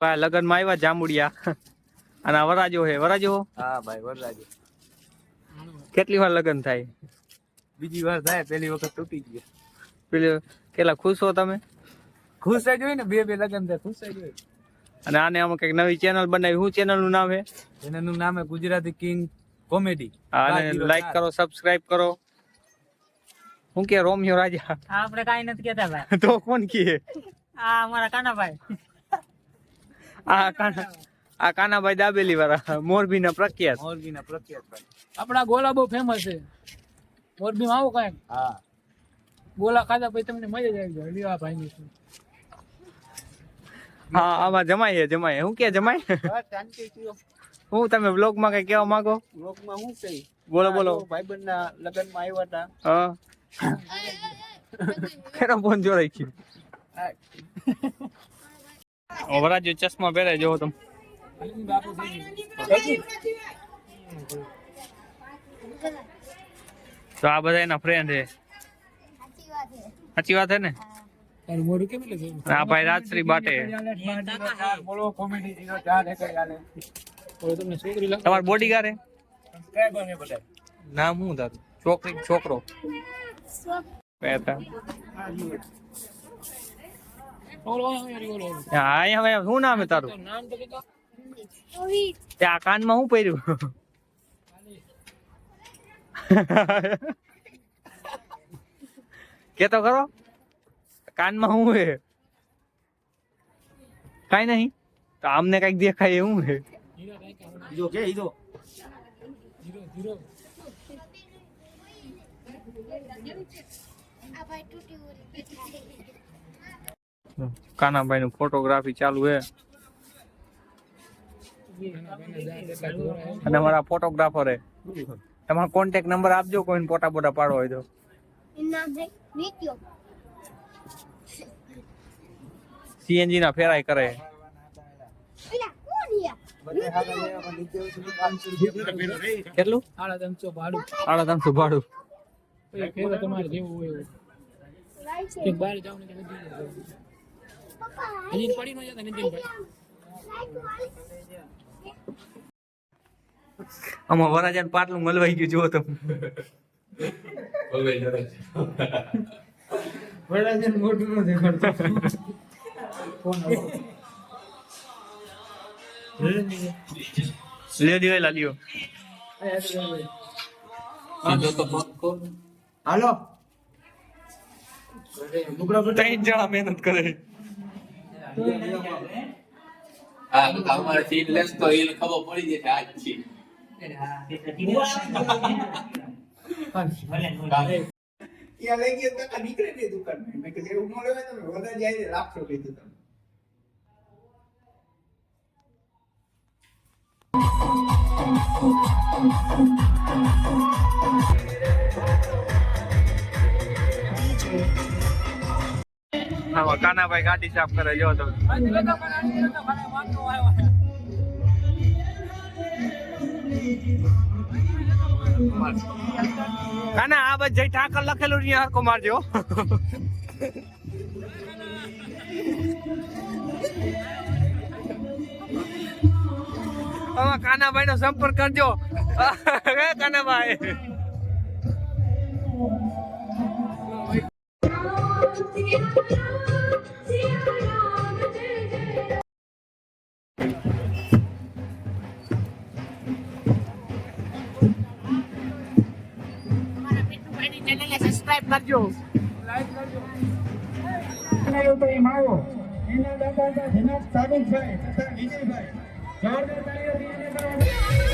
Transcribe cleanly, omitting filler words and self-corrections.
લગન માં આવ્યા જાંબુડિયા અને આ વરાજો હે વરાજો. હા ભાઈ વરરાજો. કેટલી વાર લગન થાય? બીજી વાર થાય, પહેલી વખત તૂટી ગયા. પેલું કેટલા ખુશ હો તમે? ખુશ જ હોય ને, બે લગન થાય, ખુશ જ હોય. અને આને અમે કઈક નવી ચેનલ બનાવી. શું ચેનલ નું નામ હે? એનું નામ હે ગુજરાતી કિંગ કોમેડી. અને લાઈક કરો, સબસ્ક્રાઇબ કરો. હું કે રોમિયો રાજા? આપણે કાઈ નથી કેતા ભાઈ. તો કોણ કે? આ અમારા કાનાભાઈ. આ કાનાભાઈ દાબેલી વાળા, મોરબી ના પ્રખ્યાત. મોરબીના પ્રખ્યાત ભાઈ. આપણા ગોલા બહુ ફેમસ છે મોરબીમાં. આવો કાંઈક હા, ગોલા ખાધા પછી તમને મજા જ આવી જાય. લીવા ભાઈ ની હા, આમાં જમાય હે જમાય. શું કે જમાય? હું તમે બ્લોગ માં કઈ કેવા માંગો? લોકમાં હું કહી, બોલો બોલો. ભાઈબંધના લગનમાં આવ્યા હતા. હા. કેનો ફોન જોડાઈ ગયો? વરાજો ચશ્મા પહેરે જોવો તમે. તો આ બધા એના ફ્રેન્ડ છે. સાચી વાત છે ને? મોઢું કેમ એટલે આ ભાઈ રાજશ્રી બાટે. બોલો કોમેડી 04 એક ચાલે. તમને છોકરી લાગે તમાર બોડીગાર્ડ હે? સબસ્ક્રાઇબર ને બધા. નામ શું તારું? છોકરી છોકરો પેતા. હા, હવે શું નામ હે તારું? નામ તો કીધું. ત્યાં કાનમાં શું પહેર્યું? કેતો ખરો કાનમાં શું હે? કઈ નહીં. તો આમને કઈક દેખાય એવું હે. હીરો કે હીરો. કાનાભાઈ નું ફોટોગ્રાફી ચાલુ હે. અને અમારા ફોટોગ્રાફર હે. તમારો કોન્ટેક્ટ નંબર આપજો, કોઈને ફોટા બોટા પાડવા હોય તો. સીએનજી ના ફેરાય કરે. કેટલું? 350 ભાડું. 350 ભાડું. પેલા તમારે જેવું હોય એવું. એક બહાર જાવ ને કે નથી જવું. હજી પડી ન જતા નથી ભાઈ. આમાં વરાજાન પાટલું મલવાઈ ગયું જો તમે. વરરાજન મોઢું ન દેખાડતો. લે દિવાય લ્યો. હાલો. ત્રણ જણા મહેનત કરે. હા, અમારે સીન લેસ તો એને ખબર પડી જશે આજ છે. ત્યાં લઈ ગયા તો નીકળે ને દુકાન. મેં કીધું એવું ન લેવાય, તમે વધારે જાય રાખશો કીધું તમે. આમાં કાનાભાઈ ગાડી સાફ કરે જો તો. કાના આ બસ જઈ ઠાકર લખેલું ને હરકો મારજો. આમાં કાનાભાઈ નો સંપર્ક કરજો. કાનાભાઈ સબસ્ક્રાઇબ કરજો. લાઈક કરજો. તો એમ આવો એના દાદા સાબિતભાઈ તથા વિજયભાઈ જોરદાર તાળીઓ